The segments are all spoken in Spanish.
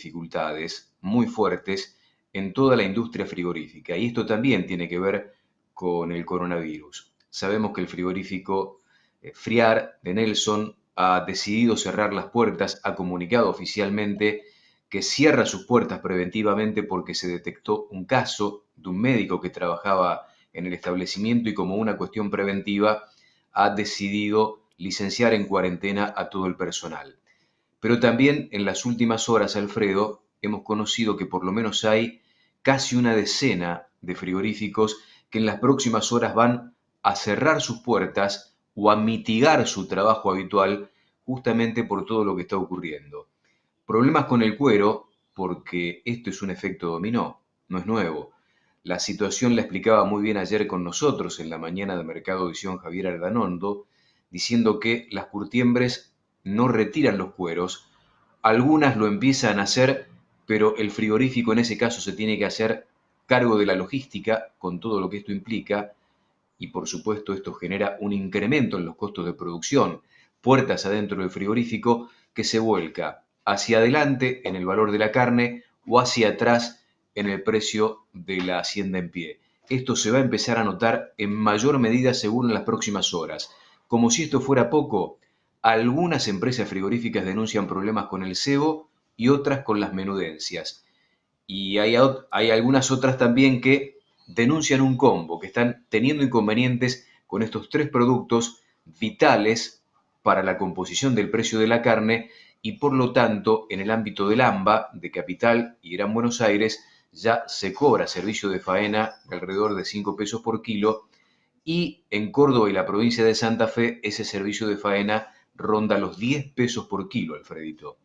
dificultades muy fuertes en toda la industria frigorífica. Y esto también tiene que ver con el coronavirus. Sabemos que el frigorífico Friar de Nelson ha decidido cerrar las puertas, ha comunicado oficialmente que cierra sus puertas preventivamente porque se detectó un caso de un médico que trabajaba en el establecimiento y como una cuestión preventiva ha decidido licenciar en cuarentena a todo el personal. Pero también en las últimas horas, Alfredo, hemos conocido que por lo menos hay casi una decena de frigoríficos que en las próximas horas van a cerrar sus puertas o a mitigar su trabajo habitual justamente por todo lo que está ocurriendo. Problemas con el cuero, porque esto es un efecto dominó, no es nuevo. La situación la explicaba muy bien ayer con nosotros en la mañana de Mercado Visión Javier Ardanondo, diciendo que las curtiembres no retiran los cueros, algunas lo empiezan a hacer, pero el frigorífico en ese caso se tiene que hacer cargo de la logística, con todo lo que esto implica, y por supuesto esto genera un incremento en los costos de producción, puertas adentro del frigorífico que se vuelca hacia adelante en el valor de la carne o hacia atrás en el precio de la hacienda en pie. Esto se va a empezar a notar en mayor medida según en las próximas horas. Como si esto fuera poco, algunas empresas frigoríficas denuncian problemas con el cebo y otras con las menudencias. Y hay algunas otras también que denuncian un combo, que están teniendo inconvenientes con estos tres productos vitales para la composición del precio de la carne y por lo tanto en el ámbito del AMBA, de Capital y Gran Buenos Aires, ya se cobra servicio de faena de alrededor de 5 pesos por kilo y en Córdoba y la provincia de Santa Fe ese servicio de faena ronda los 10 pesos por kilo, Alfredito.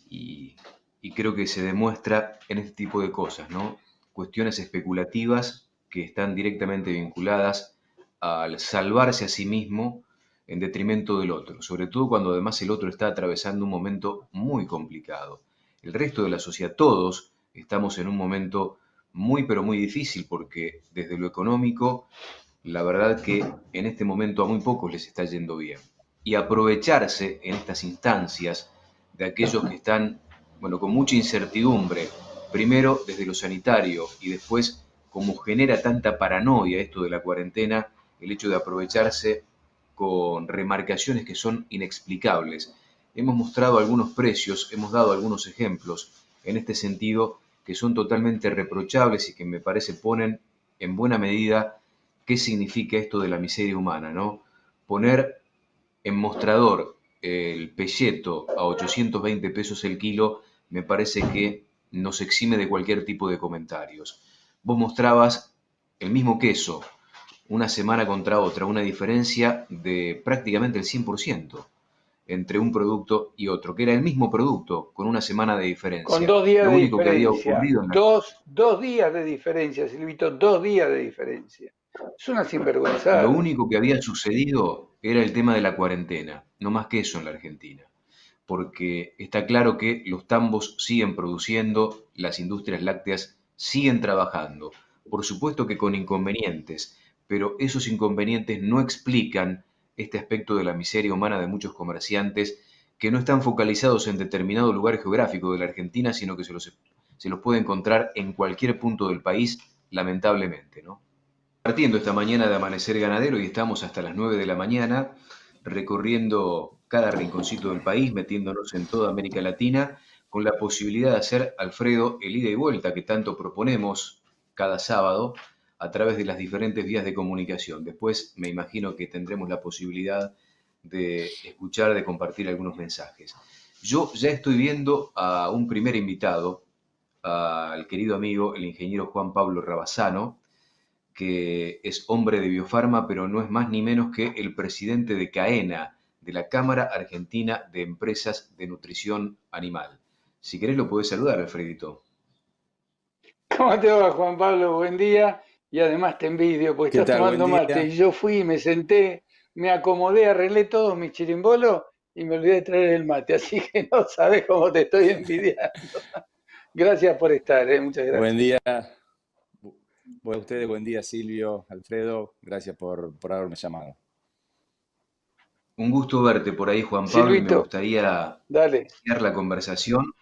Y, y creo que se demuestra en este tipo de cosas, ¿no? Cuestiones especulativas que están directamente vinculadas al salvarse a sí mismo en detrimento del otro, sobre todo cuando además el otro está atravesando un momento muy complicado. El resto de la sociedad, todos, estamos en un momento muy pero muy difícil porque desde lo económico, la verdad que en este momento a muy pocos les está yendo bien. Y aprovecharse en estas instancias de aquellos que están, bueno, con mucha incertidumbre, primero desde lo sanitario y después como genera tanta paranoia esto de la cuarentena, el hecho de aprovecharse con remarcaciones que son inexplicables. Hemos mostrado algunos precios, hemos dado algunos ejemplos en este sentido que son totalmente reprochables y que me parece ponen en buena medida qué significa esto de la miseria humana, ¿no? Poner en mostrador el pelleto a 820 pesos el kilo me parece que nos exime de cualquier tipo de comentarios. Vos mostrabas el mismo queso una semana contra otra, una diferencia de prácticamente el 100% entre un producto y otro, que era el mismo producto con una semana de Con diferencia. 2 días Lo de único que había diferencia. ocurrido en la... Dos días de diferencia, Silvito, 2 días de diferencia. Es una Lo sinvergüenzada. único que había sucedido era el tema de la cuarentena, no más que eso en la Argentina, porque está claro que los tambos siguen produciendo, las industrias lácteas siguen trabajando, por supuesto que con inconvenientes, pero esos inconvenientes no explican este aspecto de la miseria humana de muchos comerciantes que no están focalizados en determinado lugar geográfico de la Argentina, sino que se los puede encontrar en cualquier punto del país, lamentablemente, ¿no? Partiendo esta mañana de Amanecer Ganadero y estamos hasta las 9 de la mañana recorriendo cada rinconcito del país, metiéndonos en toda América Latina, con la posibilidad de hacer, Alfredo, el ida y vuelta que tanto proponemos cada sábado a través de las diferentes vías de comunicación. Después me imagino que tendremos la posibilidad de escuchar, de compartir algunos mensajes. Yo ya estoy viendo a un primer invitado, al querido amigo, el ingeniero Juan Pablo Rabasano, que es hombre de Biofarma, pero no es más ni menos que el presidente de CAENA, de la Cámara Argentina de Empresas de Nutrición Animal. Si querés lo podés saludar, Alfredito. ¿Cómo te va, Juan Pablo? Buen día. Y además te envidio, porque ¿Qué estás tal? Buen tomando mate. Y día. yo fui, me senté, me acomodé, arreglé todos mis chirimbolos y me olvidé de traer el mate. Así que no sabes cómo te estoy envidiando. Gracias por estar, muchas Buen gracias. día. A ustedes, buen día, Silvio, Alfredo. Gracias por haberme llamado. Un gusto verte por ahí, Juan Pablo, y me Silvito, gustaría dale. iniciar la conversación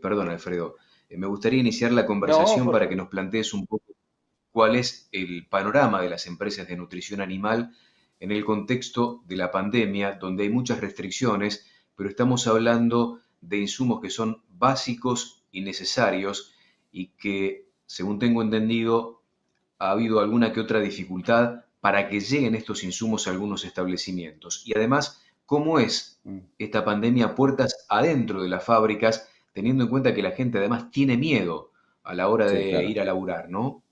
Perdón, Alfredo, me gustaría iniciar la No, conversación por para que favor. nos plantees un poco cuál es el panorama de las empresas de nutrición animal en el contexto de la pandemia, donde hay muchas restricciones, pero estamos hablando de insumos que son básicos y necesarios y que, según tengo entendido, ha habido alguna que otra dificultad para que lleguen estos insumos a algunos establecimientos. Y además, ¿cómo es Mm. esta pandemia puertas adentro de las fábricas, teniendo en cuenta que la gente además tiene miedo a la hora Sí, de claro. ir a laburar, ¿no?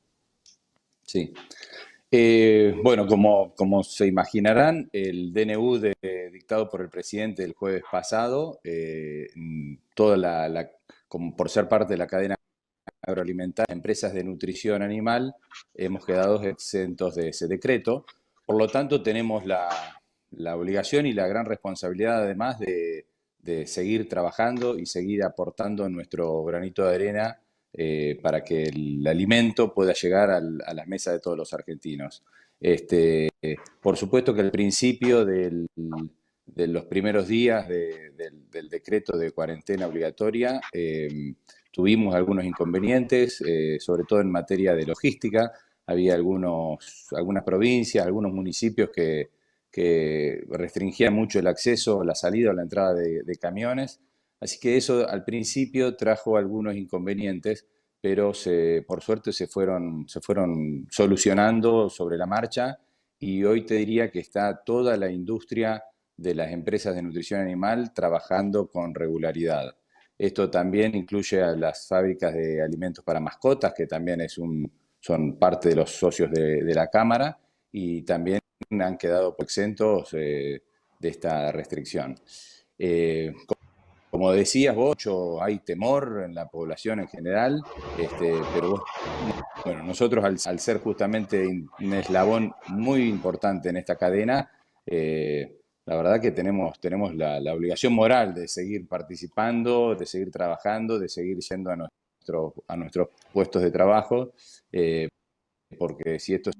Sí. Bueno, como se imaginarán, el DNU dictado por el presidente el jueves pasado, toda como por ser parte de la cadena agroalimentaria, empresas de nutrición animal, hemos quedado exentos de ese decreto. Por lo tanto, tenemos la obligación y la gran responsabilidad, además, de seguir trabajando y seguir aportando nuestro granito de arena para que el alimento pueda llegar a las mesas de todos los argentinos. Por supuesto que al principio de los primeros días del decreto de cuarentena obligatoria, tuvimos algunos inconvenientes, sobre todo en materia de logística. Había algunas provincias, algunos municipios que restringían mucho el acceso, la salida o la entrada de camiones. Así que eso al principio trajo algunos inconvenientes, pero por suerte se fueron solucionando sobre la marcha y hoy te diría que está toda la industria de las empresas de nutrición animal trabajando con regularidad. Esto también incluye a las fábricas de alimentos para mascotas, que también son parte de los socios de la Cámara y también han quedado exentos de esta restricción. Eh, Como decías vos, hay temor en la población en general, pero bueno, nosotros al ser justamente un eslabón muy importante en esta cadena, la verdad que tenemos la obligación moral de seguir participando, de seguir trabajando, de seguir yendo a nuestros puestos de trabajo, eh, porque si esto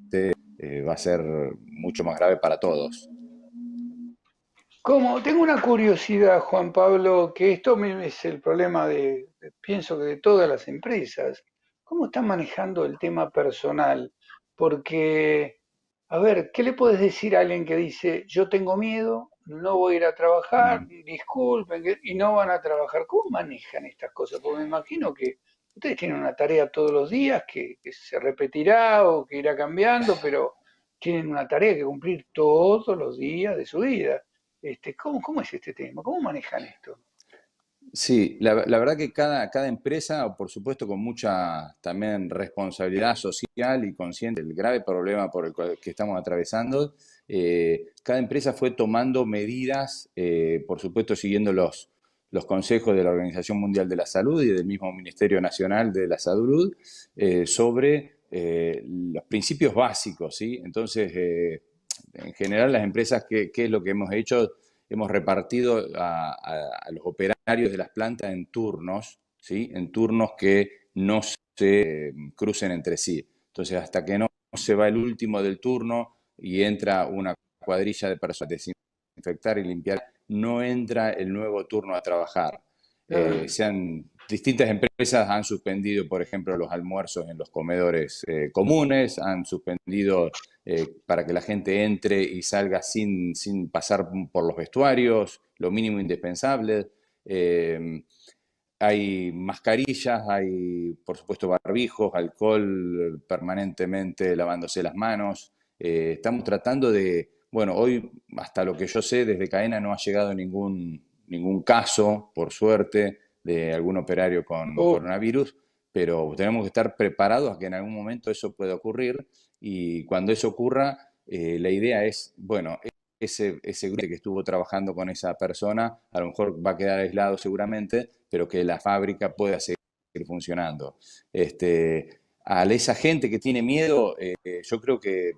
va a ser mucho más grave para todos. Como tengo una curiosidad, Juan Pablo, que esto es el problema pienso que de todas las empresas. ¿Cómo están manejando el tema personal? Porque, a ver, ¿qué le puedes decir a alguien que dice, yo tengo miedo, no voy a ir a trabajar, Mm. disculpen, y no van a trabajar? ¿Cómo manejan estas cosas? Porque me imagino que ustedes tienen una tarea todos los días que se repetirá o que irá cambiando, pero tienen una tarea que cumplir todos los días de su vida. ¿Cómo es este tema? ¿Cómo manejan esto? Sí, la verdad que cada empresa, por supuesto, con mucha también responsabilidad social y consciente del grave problema por el que estamos atravesando, cada empresa fue tomando medidas, por supuesto, siguiendo los consejos de la Organización Mundial de la Salud y del mismo Ministerio Nacional de la Salud, sobre los principios básicos, ¿sí? Entonces, en general, las empresas, ¿qué es lo que hemos hecho? Hemos repartido a los operarios de las plantas en turnos, ¿sí? En turnos que no se crucen entre sí. Entonces, hasta que no se va el último del turno y entra una cuadrilla de personas a desinfectar y limpiar, no entra el nuevo turno a trabajar. Ah, Distintas empresas han suspendido, por ejemplo, los almuerzos en los comedores comunes, han suspendido para que la gente entre y salga sin pasar por los vestuarios, lo mínimo indispensable. Eh, Hay mascarillas, hay por supuesto barbijos, alcohol permanentemente lavándose las manos. Estamos tratando bueno, hoy hasta lo que yo sé, desde Cadena no ha llegado ningún caso, por suerte, de algún operario con uh, coronavirus, pero tenemos que estar preparados a que en algún momento eso pueda ocurrir y cuando eso ocurra, la idea es, bueno, ese grupo que estuvo trabajando con esa persona a lo mejor va a quedar aislado seguramente, pero que la fábrica pueda seguir funcionando. A esa gente que tiene miedo, yo creo que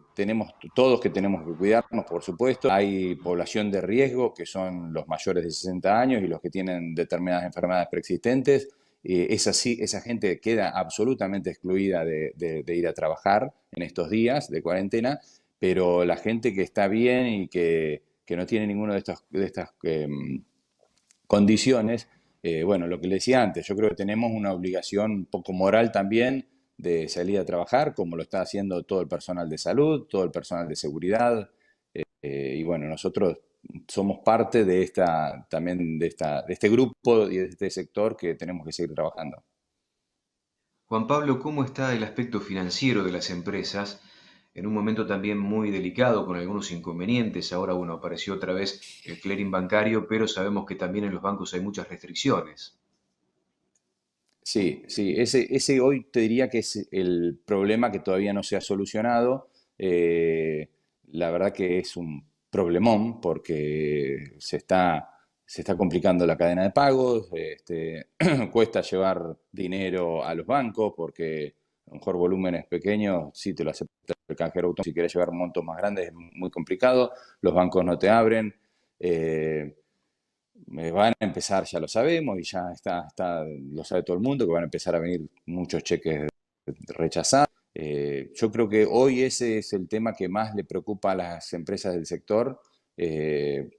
todos que tenemos que cuidarnos, por supuesto. Hay población de riesgo, que son los mayores de 60 años y los que tienen determinadas enfermedades preexistentes. Esa gente queda absolutamente excluida de ir a trabajar en estos días de cuarentena, pero la gente que está bien y que no tiene ninguna de estas condiciones, bueno, lo que le decía antes, yo creo que tenemos una obligación un poco moral también de salir a trabajar, como lo está haciendo todo el personal de salud, todo el personal de seguridad, y bueno, nosotros somos parte de también de este grupo y de este sector que tenemos que seguir trabajando. Juan Pablo, ¿cómo está el aspecto financiero de las empresas en un momento también muy delicado con algunos inconvenientes? Ahora, bueno, apareció otra vez el clearing bancario, pero sabemos que también en los bancos hay muchas restricciones. Sí, sí, ese hoy te diría que es el problema que todavía no se ha solucionado. Eh, la verdad que es un problemón porque se está complicando la cadena de pagos, cuesta llevar dinero a los bancos porque a lo mejor volúmenes pequeños, sí te lo acepta el cajero automático, si quieres llevar montos más grandes es muy complicado, los bancos no te abren. eh, Van a empezar, ya lo sabemos, y ya lo sabe todo el mundo, que van a empezar a venir muchos cheques rechazados. Yo creo que hoy ese es el tema que más le preocupa a las empresas del sector. Eh,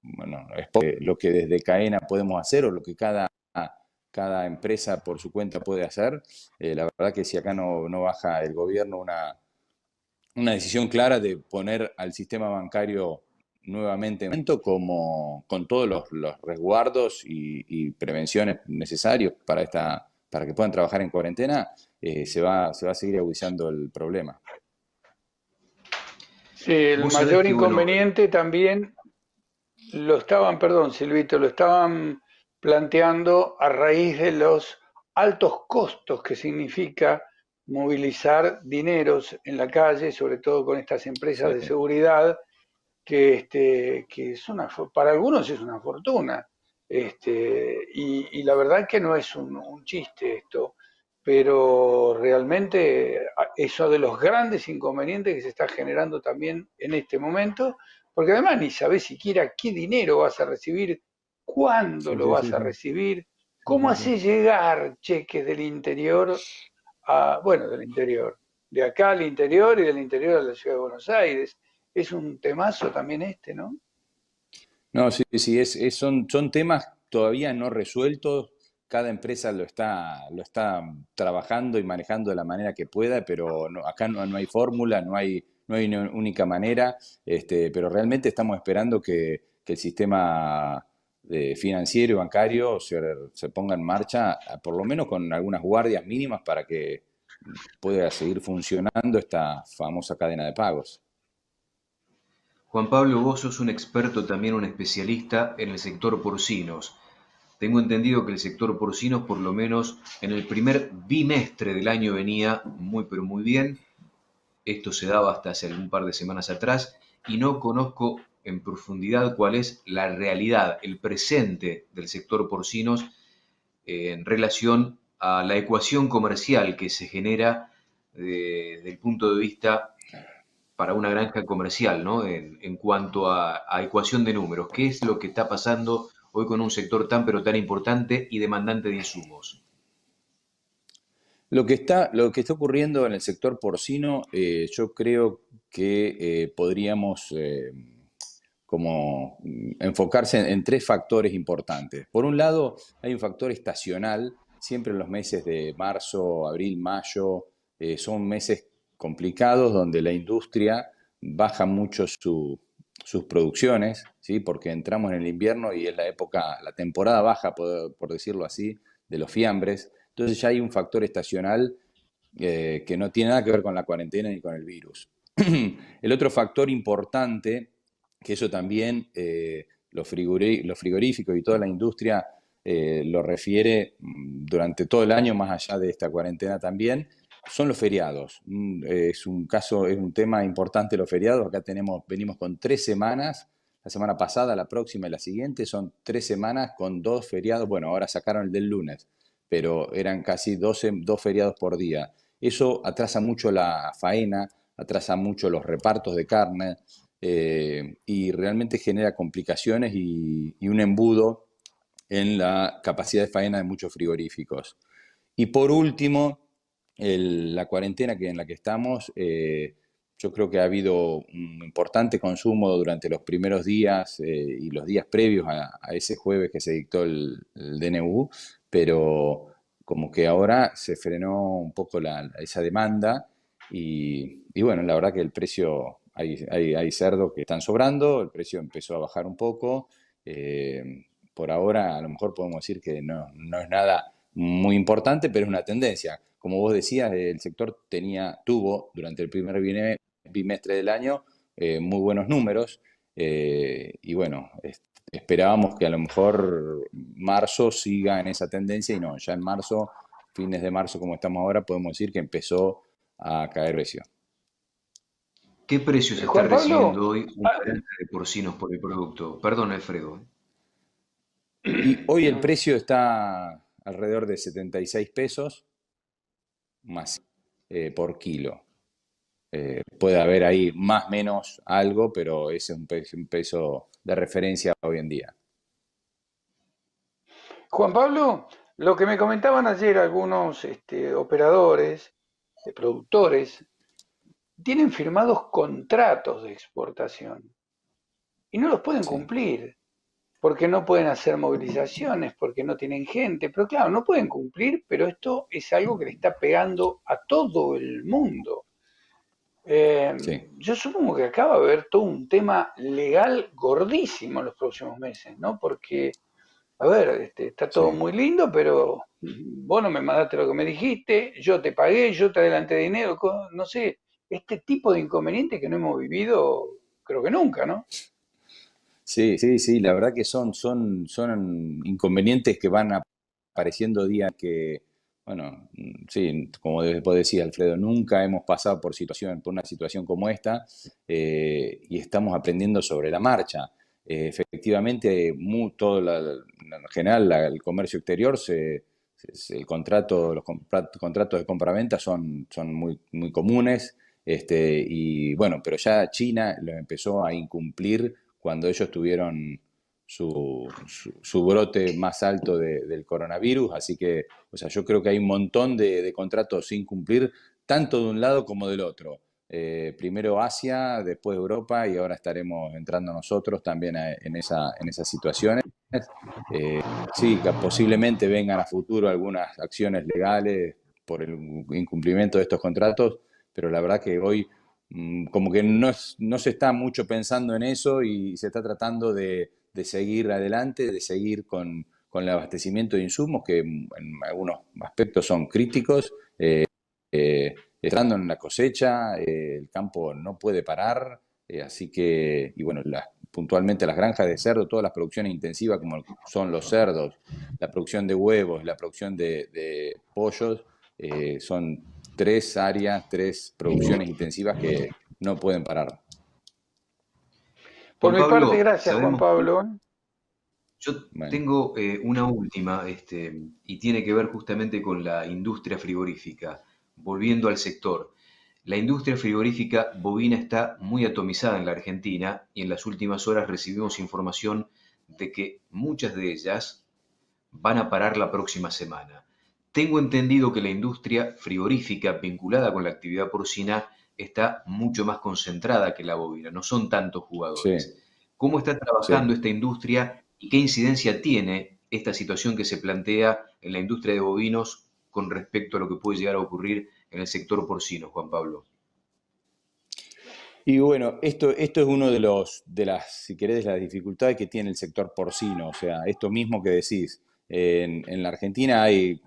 bueno, es lo que desde Caena podemos hacer o lo que cada empresa por su cuenta puede hacer. La verdad que si acá no baja el gobierno una decisión clara de poner al sistema bancario nuevamente en momento como con todos los resguardos y prevenciones necesarios para que puedan trabajar en cuarentena, se va a seguir agudizando el problema. Sí, el Vos sabés mayor que, bueno, inconveniente también lo estaban, perdón, Silvito, lo estaban planteando a raíz de los altos costos que significa movilizar dineros en la calle, sobre todo con estas empresas Sí, de seguridad, que es para algunos es una fortuna. Y la verdad que no es un chiste esto, pero realmente eso de los grandes inconvenientes que se está generando también en este momento, porque además ni sabes siquiera qué dinero vas a recibir, cuándo sí, lo sí, vas sí, a sí, recibir, sí, cómo sí, sí. haces llegar cheques del interior bueno, del interior, de acá al interior y del interior a la ciudad de Buenos Aires. Es un temazo también ¿no? No, sí, sí, son temas todavía no resueltos. Cada empresa lo está trabajando y manejando de la manera que pueda, pero acá no hay fórmula, no hay una única manera, pero realmente estamos esperando que el sistema financiero y bancario se ponga en marcha, por lo menos con algunas guardias mínimas para que pueda seguir funcionando esta famosa cadena de pagos. Juan Pablo, vos sos un experto, también un especialista en el sector porcinos. Tengo entendido que el sector porcino, por lo menos en el primer bimestre del año, venía muy, pero muy bien. Esto se daba hasta hace algún par de semanas atrás y no conozco en profundidad cuál es la realidad, el presente del sector porcinos en relación a la ecuación comercial que se genera desde el punto de vista para una granja comercial, ¿no? En cuanto a ecuación de números, ¿qué es lo que está pasando hoy con un sector tan pero tan importante y demandante de insumos? Lo que está ocurriendo en el sector porcino, yo creo que podríamos como enfocarse en tres factores importantes. Por un lado, hay un factor estacional, siempre en los meses de marzo, abril, mayo, son meses complicados donde la industria baja mucho sus producciones, ¿sí? Porque entramos en el invierno y es la temporada baja, por decirlo así, de los fiambres. Entonces ya hay un factor estacional que no tiene nada que ver con la cuarentena ni con el virus. El otro factor importante, que eso también los frigoríficos y toda la industria lo refiere durante todo el año, más allá de esta cuarentena también, son los feriados. Es un tema importante los feriados. Acá venimos con 3 semanas. La semana pasada, la próxima y la siguiente son 3 semanas con 2 feriados. Bueno, ahora sacaron el del lunes, pero eran casi 2 feriados por día. Eso atrasa mucho la faena, atrasa mucho los repartos de carne y realmente genera complicaciones y un embudo en la capacidad de faena de muchos frigoríficos. Y por último, la cuarentena en la que estamos yo creo que ha habido un importante consumo durante los primeros días y los días previos a ese jueves que se dictó el DNU, pero como que ahora se frenó un poco esa demanda y bueno, la verdad que el precio, hay cerdos que están sobrando, el precio empezó a bajar un poco. Por ahora a lo mejor podemos decir que no es nada muy importante, pero es una tendencia. Como vos decías, el sector tuvo durante el primer bimestre del año muy buenos números y bueno, esperábamos que a lo mejor marzo siga en esa tendencia y no, ya en marzo, fines de marzo como estamos ahora, podemos decir que empezó a caer el precio. ¿Qué precios está Juan recibiendo Pablo, hoy una granja de porcinos por el producto? Perdón, Alfredo. Y hoy el precio está alrededor de 76 pesos más por kilo. Puede haber ahí más o menos algo, pero ese es un peso de referencia hoy en día. Juan Pablo, lo que me comentaban ayer algunos operadores, productores, tienen firmados contratos de exportación y no los pueden Sí, cumplir, porque no pueden hacer movilizaciones, porque no tienen gente, pero claro, no pueden cumplir, pero esto es algo que le está pegando a todo el mundo. Eh, sí, yo supongo que acaba de haber todo un tema legal gordísimo en los próximos meses, ¿no? Porque, a ver, está todo sí. muy lindo, pero vos no me mandaste lo que me dijiste, yo te pagué, yo te adelanté dinero, no sé, este tipo de inconvenientes que no hemos vivido, creo que nunca, ¿no? Sí, sí, sí, la verdad que son inconvenientes que van apareciendo días que, bueno, sí, como vos decías, Alfredo, nunca hemos pasado por una situación como esta y estamos aprendiendo sobre la marcha. Efectivamente, en general, el comercio exterior, el contrato, contratos de compraventa son muy comunes, y bueno, pero ya China los empezó a incumplir cuando ellos tuvieron su brote más alto del coronavirus, así que, o sea, yo creo que hay un montón de contratos sin cumplir, tanto de un lado como del otro. Primero Asia, después Europa y ahora estaremos entrando nosotros también en esas situaciones. Sí, que posiblemente vengan a futuro algunas acciones legales por el incumplimiento de estos contratos, pero la verdad que hoy como que no se está mucho pensando en eso y se está tratando de seguir adelante, de seguir con el abastecimiento de insumos que en algunos aspectos son críticos. Entrando en la cosecha, el campo no puede parar, así que, y bueno, puntualmente las granjas de cerdo, todas las producciones intensivas como son los cerdos, la producción de huevos, la producción de pollos, son tres áreas, tres producciones intensivas que no pueden parar. Por Juan mi parte, Pablo, gracias, Juan sabemos que Pablo. yo Bueno, tengo una última, y tiene que ver justamente con la industria frigorífica. Volviendo al sector, la industria frigorífica bovina está muy atomizada en la Argentina y en las últimas horas recibimos información de que muchas de ellas van a parar la próxima semana. Tengo entendido que la industria frigorífica vinculada con la actividad porcina está mucho más concentrada que la bovina, no son tantos sí, jugadores. ¿Cómo está sí. trabajando esta industria y qué incidencia tiene esta situación que se plantea en la industria de bovinos con respecto a lo que puede llegar a ocurrir en el sector porcino, Juan Pablo? Y bueno, esto es uno si querés, de las dificultades que tiene el sector porcino. O sea, esto mismo que decís, en la Argentina hay,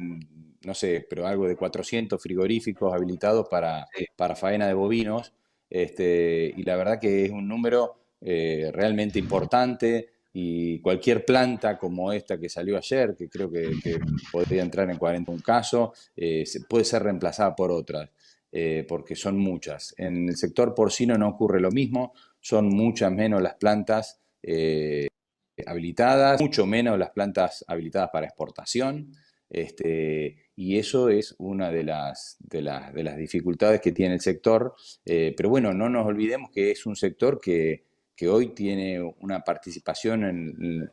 no sé, pero algo de 400 frigoríficos habilitados Sí, para faena de bovinos. Y la verdad que es un número realmente importante. Y cualquier planta como esta que salió ayer, que creo que podría entrar en 41 casos, puede ser reemplazada por otras porque son muchas. En el sector porcino no ocurre lo mismo, son muchas menos las plantas habilitadas, mucho menos las plantas habilitadas para exportación, y eso es una de las dificultades que tiene el sector. Pero bueno, no nos olvidemos que es un sector que hoy tiene una participación en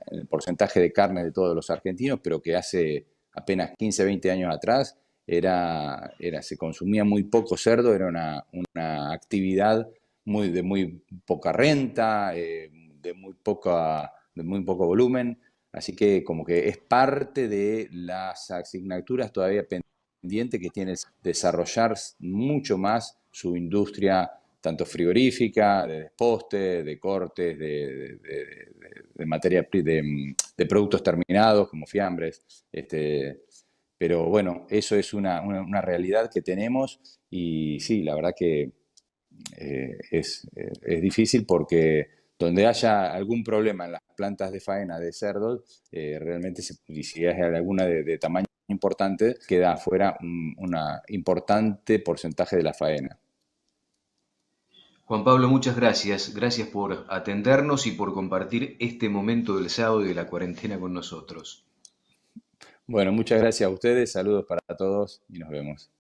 el porcentaje de carne de todos los argentinos, pero que hace apenas 15, 20 años atrás se consumía muy poco cerdo, era una actividad de muy poca renta, de muy poco volumen, así que como que es parte de las asignaturas todavía pendiente que tiene desarrollar mucho más su industria, tanto frigorífica, de desposte, de cortes, de materia, de productos terminados como fiambres. Pero bueno, eso es una realidad que tenemos y sí, la verdad que es difícil porque donde haya algún problema en las plantas de faena de cerdos, realmente y si hay alguna de tamaño importante, queda afuera una importante porcentaje de la faena. Juan Pablo, muchas gracias. Gracias por atendernos y por compartir este momento del sábado y de la cuarentena con nosotros. Bueno, muchas gracias a ustedes, saludos para todos y nos vemos.